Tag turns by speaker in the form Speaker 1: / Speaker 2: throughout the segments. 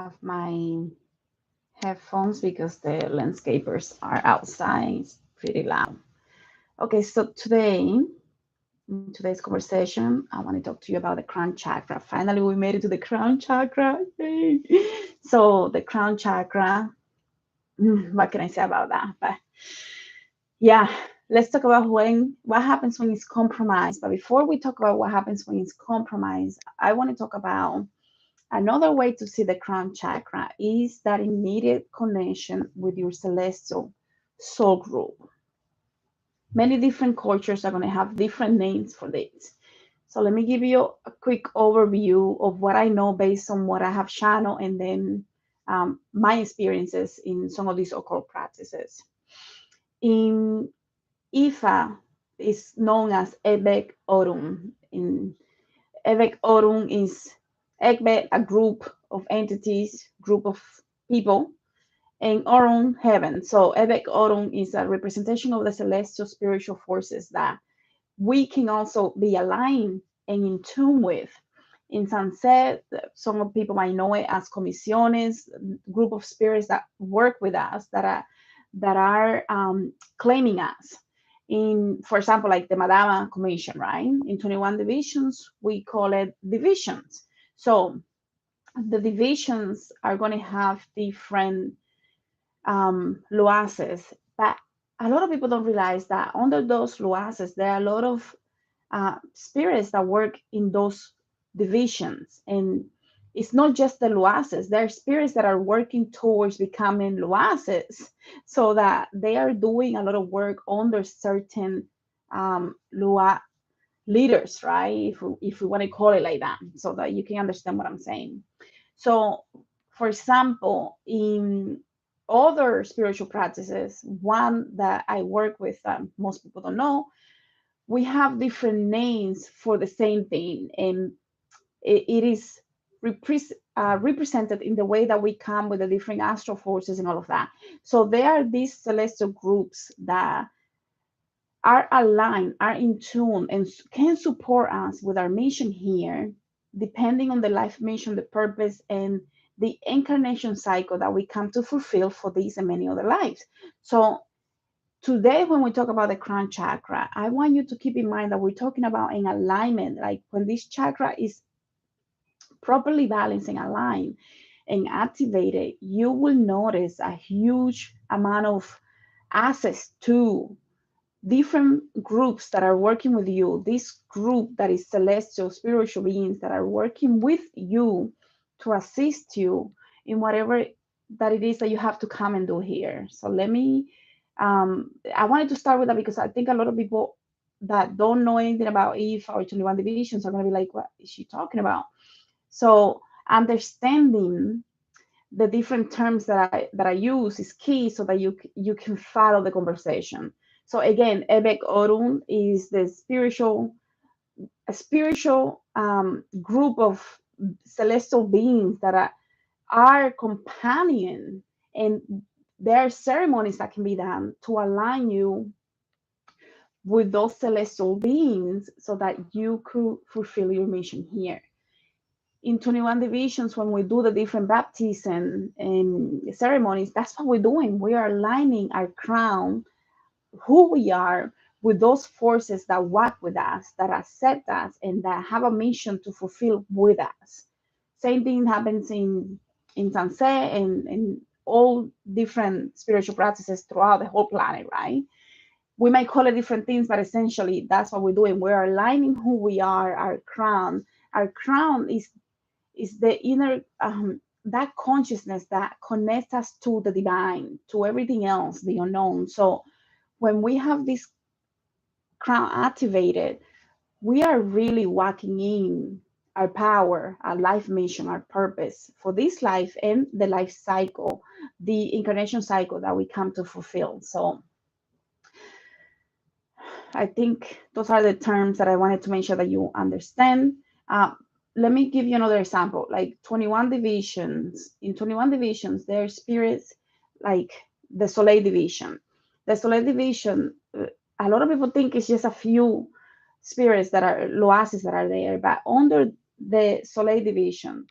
Speaker 1: have my headphones because the landscapers are outside. It's pretty loud. Okay, so in today's conversation, I want to talk to you about the crown chakra. Finally, we made it to the crown chakra. Yay. So the crown chakra, what can I say about that? But yeah, let's talk about what happens when it's compromised. But before we talk about what happens when it's compromised, I want to talk about another way to see the crown chakra is that immediate connection with your celestial soul group. Many different cultures are going to have different names for this. So let me give you a quick overview of what I know based on what I have channeled and then my experiences in some of these occult practices. In Ifa is known as Ebek Orun. In Ebek Orun is Ekbe, a group of entities, group of people, and Orun, heaven. So Ebek Orun is a representation of the celestial spiritual forces that we can also be aligned and in tune with. In sunset, some people might know it as comisiones, group of spirits that work with us, that are claiming us. In, for example, like the Madama Commission, right? In 21 divisions, we call it divisions. So the divisions are going to have different luaces, but a lot of people don't realize that under those luaces, there are a lot of spirits that work in those divisions. And it's not just the luaces, there are spirits that are working towards becoming luaces, so that they are doing a lot of work under certain lua leaders, right? If we want to call it like that, so that you can understand what I'm saying. So, for example, in other spiritual practices, one that I work with that most people don't know, we have different names for the same thing, and it is represented in the way that we come with the different astral forces and all of that. So there are these celestial groups that are aligned, are in tune, and can support us with our mission here, depending on the life mission, the purpose, and the incarnation cycle that we come to fulfill for these and many other lives. So today, when we talk about the crown chakra, I want you to keep in mind that we're talking about an alignment. Like when this chakra is properly balanced and aligned and activated, you will notice a huge amount of access to different groups that are working with you. This group that is celestial, spiritual beings that are working with you to assist you in whatever that it is that you have to come and do here. So let me I wanted to start with that because I think a lot of people that don't know anything about Eve or 21 divisions are going to be like, what is she talking about? So understanding the different terms that I use is key so that you can follow the conversation. So again, Ebek Orun is the spiritual group of celestial beings that are companion, and there are ceremonies that can be done to align you with those celestial beings so that you could fulfill your mission here. In 21 divisions, when we do the different baptism and ceremonies, that's what we're doing. We are aligning our crown, who we are, with those forces that work with us, that accept us, and that have a mission to fulfill with us. Same thing happens in Sanse and all different spiritual practices throughout the whole planet, right? We might call it different things, but essentially that's what we're doing. We're aligning who we are, our crown. Our crown is the inner that consciousness that connects us to the divine, to everything else, the unknown. So when we have this crown activated, we are really walking in our power, our life mission, our purpose for this life and the life cycle, the incarnation cycle that we come to fulfill. So I think those are the terms that I wanted to make sure that you understand. Uh, Let me give you another example. Like 21 divisions, in 21 divisions, there are spirits like the Soleil division. The Soleil division, a lot of people think it's just a few spirits that are loases that are there, but under the Soleil division,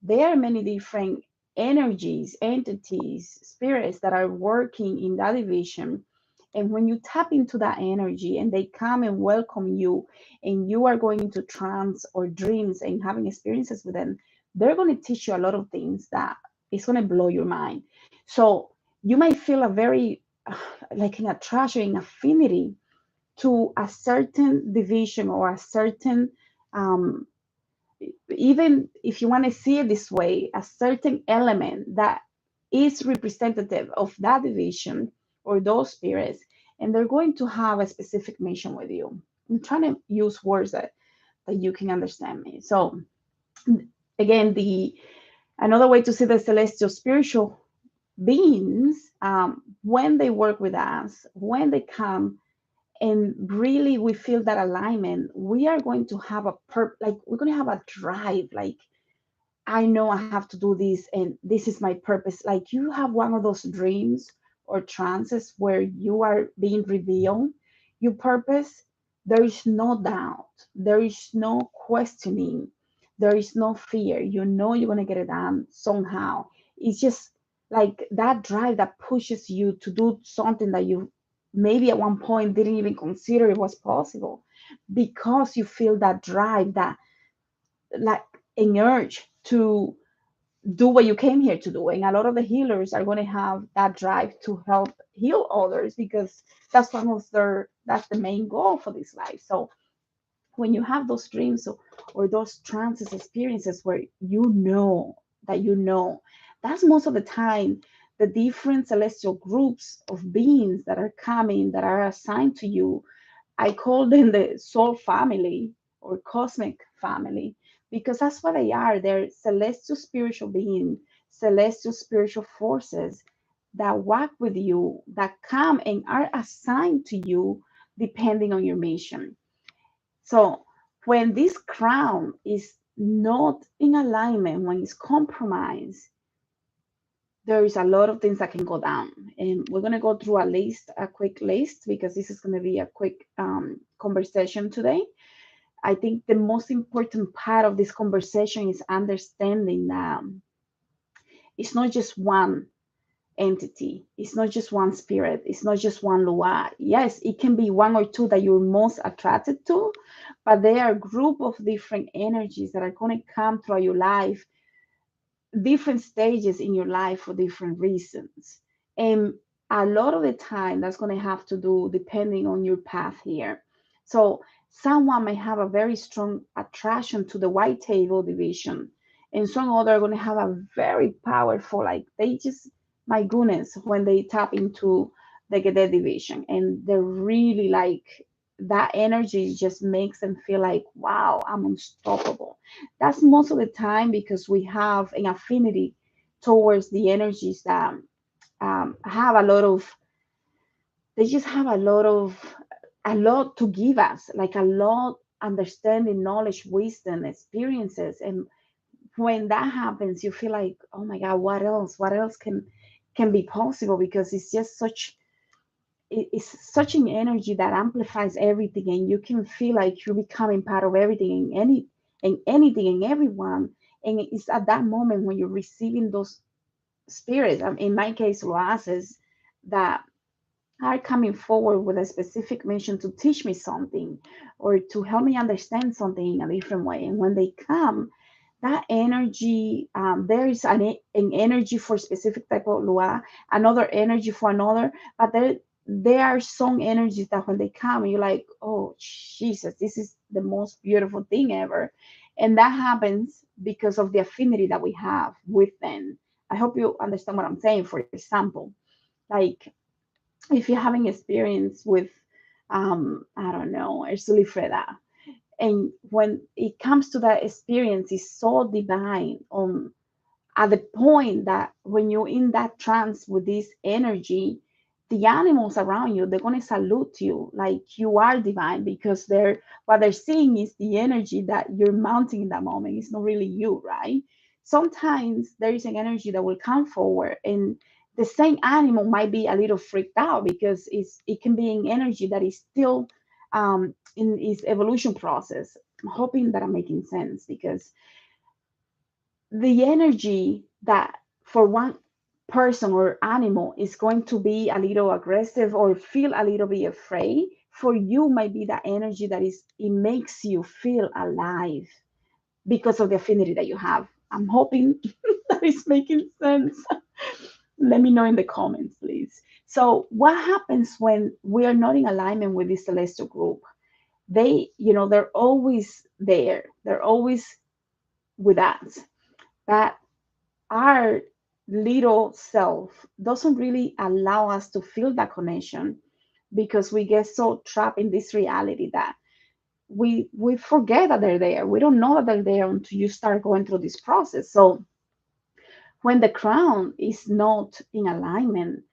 Speaker 1: there are many different energies, entities, spirits that are working in that division. And when you tap into that energy and they come and welcome you, and you are going into trance or dreams and having experiences with them, they're going to teach you a lot of things that is going to blow your mind. So you might feel a very like an attraction, an affinity to a certain division or a certain um, even if you want to see it this way, a certain element that is representative of that division or those spirits, and they're going to have a specific mission with you. I'm trying to use words that you can understand me. So again, the another way to see the celestial spiritual beings, when they work with us, when they come and really we feel that alignment, we are going to have like we're going to have a drive, like I know I have to do this and this is my purpose. Like you have one of those dreams or trances where you are being revealed your purpose. There is no doubt, there is no questioning, there is no fear. You know you're going to get it done somehow. It's just like that drive that pushes you to do something that you maybe at one point didn't even consider it was possible, because you feel that drive, that like an urge to do what you came here to do. And a lot of the healers are going to have that drive to help heal others, because that's the main goal for this life. So when you have those dreams or those trances experiences where you know, that's most of the time the different celestial groups of beings that are coming, that are assigned to you. I call them the soul family or cosmic family, because that's what they are. They're celestial spiritual beings, celestial spiritual forces that walk with you, that come and are assigned to you depending on your mission. So when this crown is not in alignment, when it's compromised, there is a lot of things that can go down. And we're going to go through a quick list, because this is going to be a quick conversation today. I think the most important part of this conversation is understanding that it's not just one entity, it's not just one spirit, it's not just one Lua. Yes, it can be one or two that you're most attracted to, but they are a group of different energies that are going to come throughout your life, different stages in your life for different reasons. And a lot of the time, that's going to have to do depending on your path here. So, someone may have a very strong attraction to the white table division, and some other are going to have a very powerful, like they just, my goodness, when they tap into the Gede division, and they're really like that energy just makes them feel like, wow, I'm unstoppable. That's most of the time because we have an affinity towards the energies that have a lot of, they just have a lot to give us, like a lot understanding, knowledge, wisdom, experiences. And when that happens, you feel like, oh my God, what else? What else can be possible? Because it's just it's such an energy that amplifies everything, and you can feel like you're becoming part of everything and anything and everyone. And it's at that moment when you're receiving those spirits, in my case loases, that are coming forward with a specific mission to teach me something or to help me understand something in a different way. And when they come, that energy, there is an energy for a specific type of lua, another energy for another, but there are some energies that when they come, you're like, oh Jesus, this is the most beautiful thing ever. And that happens because of the affinity that we have with them. I hope you understand what I'm saying. For example, like if you're having experience with I don't know, Freda, and when it comes to that experience, it's so divine on at the point that when you're in that trance with this energy, the animals around you, they're going to salute you like you are divine, because what they're seeing is the energy that you're mounting in that moment. It's not really you, right? Sometimes there is an energy that will come forward, and the same animal might be a little freaked out because it can be an energy that is still in its evolution process. I'm hoping that I'm making sense, because the energy that for one person or animal is going to be a little aggressive or feel a little bit afraid, for you might be that energy that is it makes you feel alive because of the affinity that you have. I'm hoping that is making sense. Let me know in the comments, please. So, what happens when we are not in alignment with this celestial group? They're always there. They're always with us. But our little self doesn't really allow us to feel that connection because we get so trapped in this reality that we forget that they're there. We don't know that they're there until you start going through this process. So when the crown is not in alignment,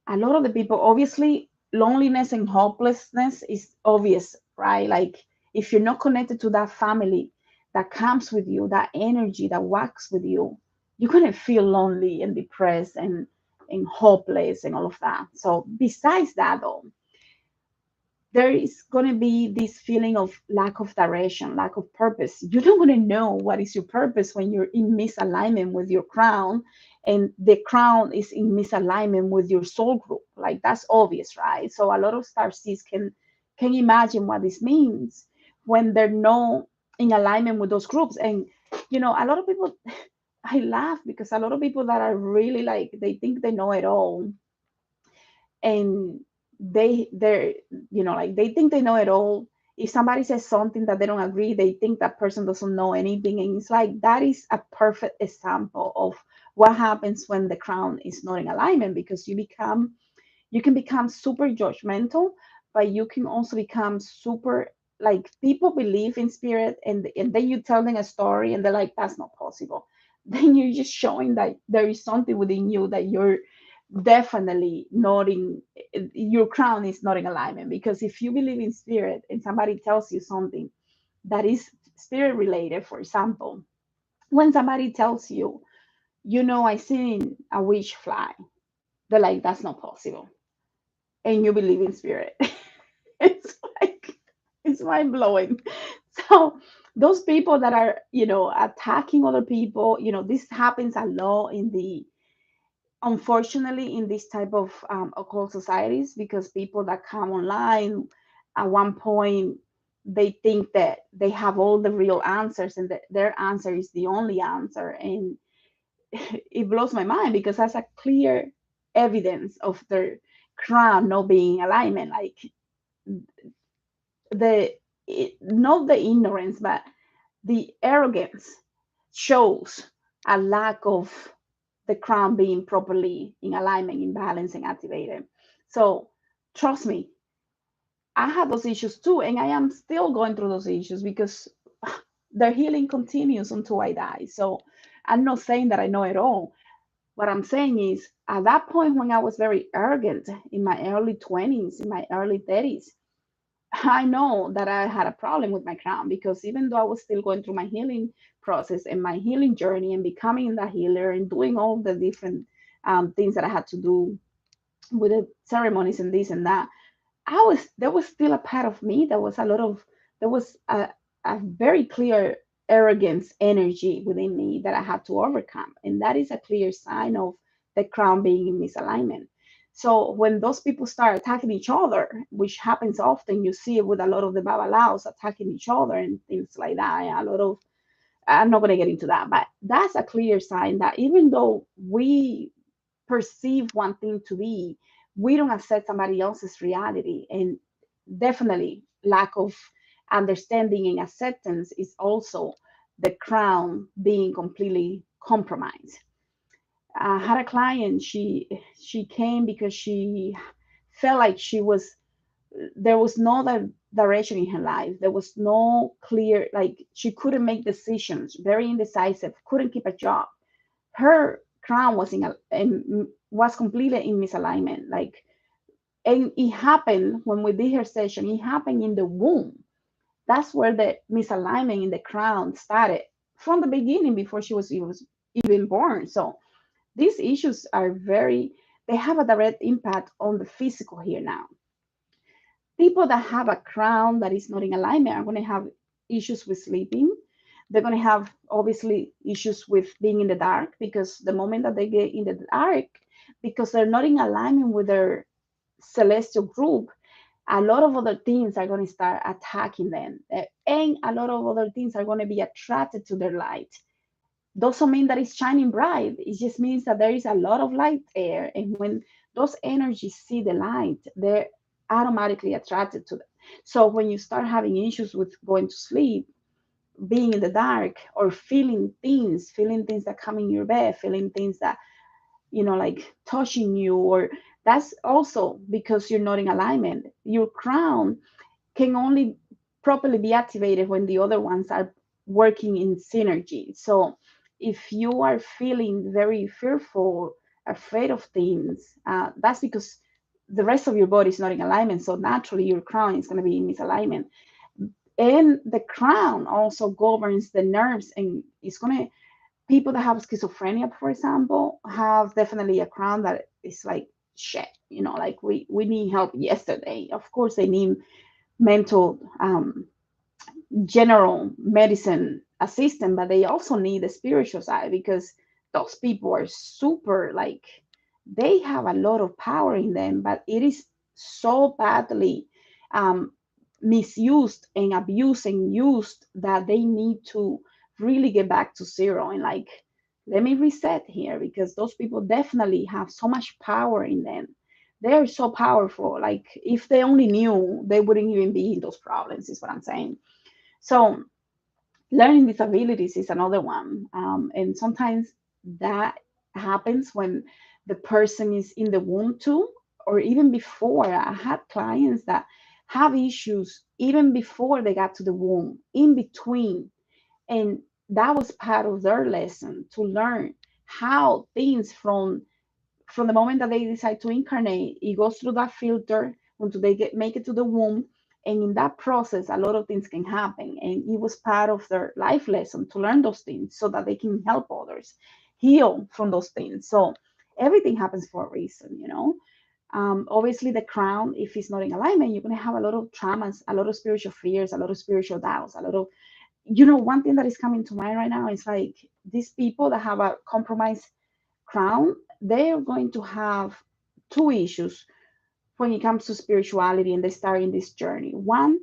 Speaker 1: a lot of the people, obviously, loneliness and hopelessness is obvious, right? Like if you're not connected to that family that comes with you, that energy that walks with you, you're gonna feel lonely and depressed and hopeless and all of that. So besides that though, there is going to be this feeling of lack of direction, lack of purpose. You don't want to know what is your purpose when you're in misalignment with your crown, and the crown is in misalignment with your soul group. Like that's obvious, right? So a lot of star seeds can imagine what this means when they're not in alignment with those groups. And a lot of people, I laugh because a lot of people that are really like they think they know it all, and they're like they think they know it all. If somebody says something that they don't agree, they think that person doesn't know anything, and it's like that is a perfect example of what happens when the crown is not in alignment, because you can become super judgmental, but you can also become super like people believe in spirit, and then you tell them a story and they're like, that's not possible. Then you're just showing that there is something within you that you're definitely not in, your crown is not in alignment. Because if you believe in spirit and somebody tells you something that is spirit related, for example, when somebody tells you, I seen a witch fly, they're like, that's not possible, and you believe in spirit. It's like it's mind blowing. So those people that are attacking other people, this happens a lot in the unfortunately in this type of occult societies, because people that come online at one point they think that they have all the real answers and that their answer is the only answer, and it blows my mind because that's a clear evidence of their crown not being in alignment. Like not the ignorance, but the arrogance shows a lack of the crown being properly in alignment, in balance, and activated. So trust me, I had those issues too, and I am still going through those issues because the healing continues until I die. So I'm not saying that I know it all. What I'm saying is, at that point when I was very arrogant in my early 20s, in my early 30s, I know that I had a problem with my crown, because even though I was still going through my healing process and my healing journey and becoming the healer and doing all the different things that I had to do with the ceremonies and this and that, there was still a part of me that was there was a very clear arrogance energy within me that I had to overcome, and that is a clear sign of the crown being in misalignment. So when those people start attacking each other, which happens often, you see it with a lot of the babalaos attacking each other and things like that. And a lot of I'm not going to get into that, but that's a clear sign that even though we perceive one thing to be, we don't accept somebody else's reality. And definitely, lack of understanding and acceptance is also the crown being completely compromised. I had a client, she came because she felt like there was no direction in her life. There was no clear, like she couldn't make decisions, very indecisive, couldn't keep a job. Her crown was was completely in misalignment. Like, and it happened when we did her session. It happened in the womb. That's where the misalignment in the crown started from the beginning, before she was even born. So these issues are they have a direct impact on the physical here now. People that have a crown that is not in alignment are going to have issues with sleeping. They're going to have obviously issues with being in the dark, because the moment that they get in the dark, because they're not in alignment with their celestial group, a lot of other things are going to start attacking them. And a lot of other things are going to be attracted to their light. Doesn't mean that it's shining bright. It just means that there is a lot of light there. And when those energies see the light, they're automatically attracted to them. So when you start having issues with going to sleep, being in the dark, or feeling things that come in your bed, feeling things that, like touching you, or that's also because you're not in alignment. Your crown can only properly be activated when the other ones are working in synergy. So if you are feeling very fearful, afraid of things, that's because the rest of your body is not in alignment. So naturally, your crown is going to be in misalignment. And the crown also governs the nerves, and it's going to, people that have schizophrenia, for example, have definitely a crown that is like shit, like we need help yesterday. Of course, they need mental general medicine assistant, but they also need the spiritual side, because those people are super, like, they have a lot of power in them, but it is so badly um, misused and abused and used that they need to really get back to zero and, like, let me reset here, because those people definitely have so much power in them. They are so powerful. Like, if they only knew, they wouldn't even be in those problems, is what I'm saying. So learning disabilities is another one. And sometimes that happens when the person is in the womb too, or even before. I had clients that have issues even before they got to the womb, in between. And that was part of their lesson, to learn how things from the moment that they decide to incarnate, it goes through that filter until they make it to the womb. And in that process, a lot of things can happen. And it was part of their life lesson to learn those things so that they can help others heal from those things. So everything happens for a reason. Obviously, the crown, if it's not in alignment, you're going to have a lot of traumas, a lot of spiritual fears, a lot of spiritual doubts, a lot of, one thing that is coming to mind right now is like these people that have a compromised crown, they are going to have two issues when it comes to spirituality and they start in this journey. One,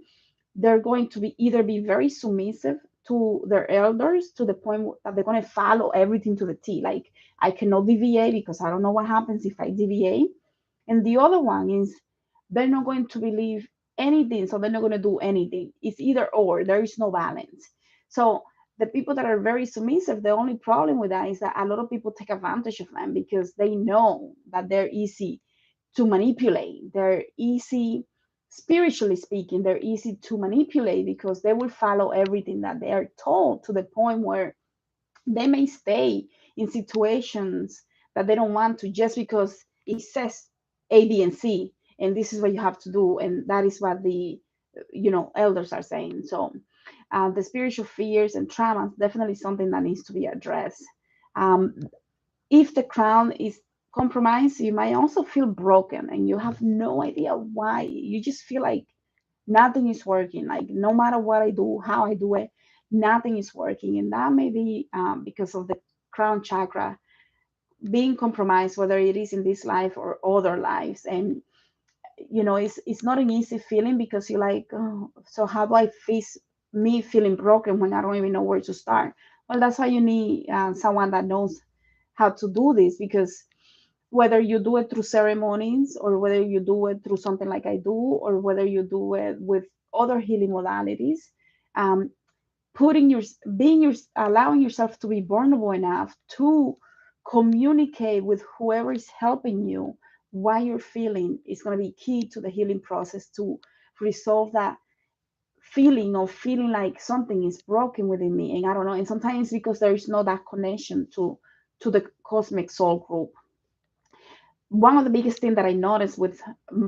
Speaker 1: they're going to be either be very submissive to their elders to the point that they're going to follow everything to the T. Like, I cannot deviate because I don't know what happens if I deviate. And the other one is they're not going to believe anything, so they're not going to do anything. It's either or, there is no balance. So the people that are very submissive, the only problem with that is that a lot of people take advantage of them because they know that they're easy to manipulate. They're easy, spiritually speaking, they're easy to manipulate because they will follow everything that they are told, to the point where they may stay in situations that they don't want to, just because it says A, B, and C, and this is what you have to do, and that is what the elders are saying. So the spiritual fears and traumas definitely something that needs to be addressed. Um, if the crown is compromised, you might also feel broken, and you have no idea why. You just feel like nothing is working. Like, no matter what I do, how I do it, nothing is working. And that may be because of the crown chakra being compromised, whether it is in this life or other lives. And it's not an easy feeling, because you're like, oh, so how do I face me feeling broken when I don't even know where to start? Well, that's why you need someone that knows how to do this, because whether you do it through ceremonies, or whether you do it through something like I do, or whether you do it with other healing modalities, um, putting your being your allowing yourself to be vulnerable enough to communicate with whoever is helping you why you're feeling is going to be key to the healing process, to resolve that feeling of feeling like something is broken within me, and I don't know, and sometimes because there is no that connection to the cosmic soul group. One of the biggest things that I noticed with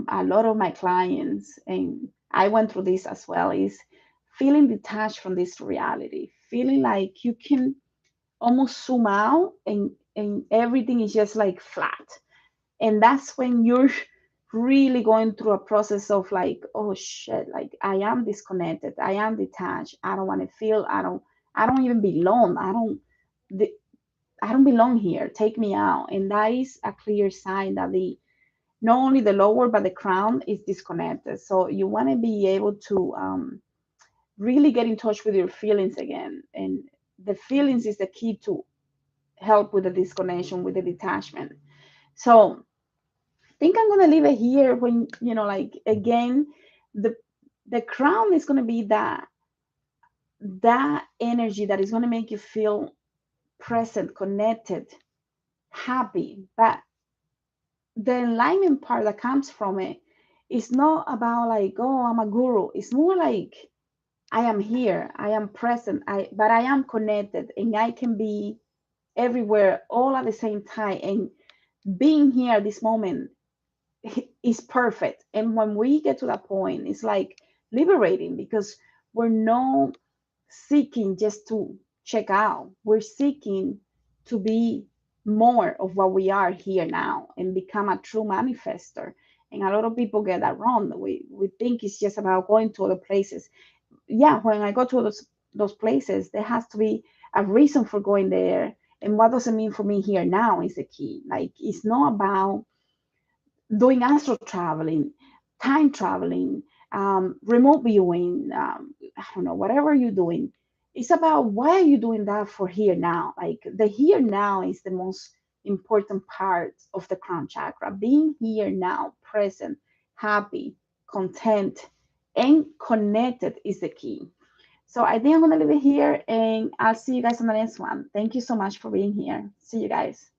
Speaker 1: a lot of my clients, and I went through this as well, is feeling detached from this reality, feeling like you can almost zoom out, and everything is just like flat. And that's when you're really going through a process of like, oh shit, like I am disconnected, I am detached, I don't want to feel, I don't even belong. The, I don't belong here. Take me out. And that is a clear sign that the not only the lower but the crown is disconnected. So you want to be able to really get in touch with your feelings again. And the feelings is the key to help with the disconnection, with the detachment. So I think I'm gonna leave it here. When like again, the the crown is gonna be that energy that is gonna make you feel present, connected, happy. But the enlightenment part that comes from it is not about like, oh, I'm a guru. It's more like I am here, I am present, but I am connected, and I can be everywhere all at the same time. And being here at this moment is perfect. And when we get to that point, it's like liberating, because we're not seeking just to check out. We're seeking to be more of what we are here now and become a true manifester. And a lot of people get that wrong. We think it's just about going to other places. Yeah, when I go to those places, there has to be a reason for going there. And what does it mean for me here now is the key. Like, it's not about doing astral traveling, time traveling, remote viewing, I don't know, whatever you're doing. It's about why are you doing that for here now? Like, the here now is the most important part of the crown chakra. Being here now, present, happy, content, and connected is the key. So I think I'm going to leave it here, and I'll see you guys on the next one. Thank you so much for being here. See you guys.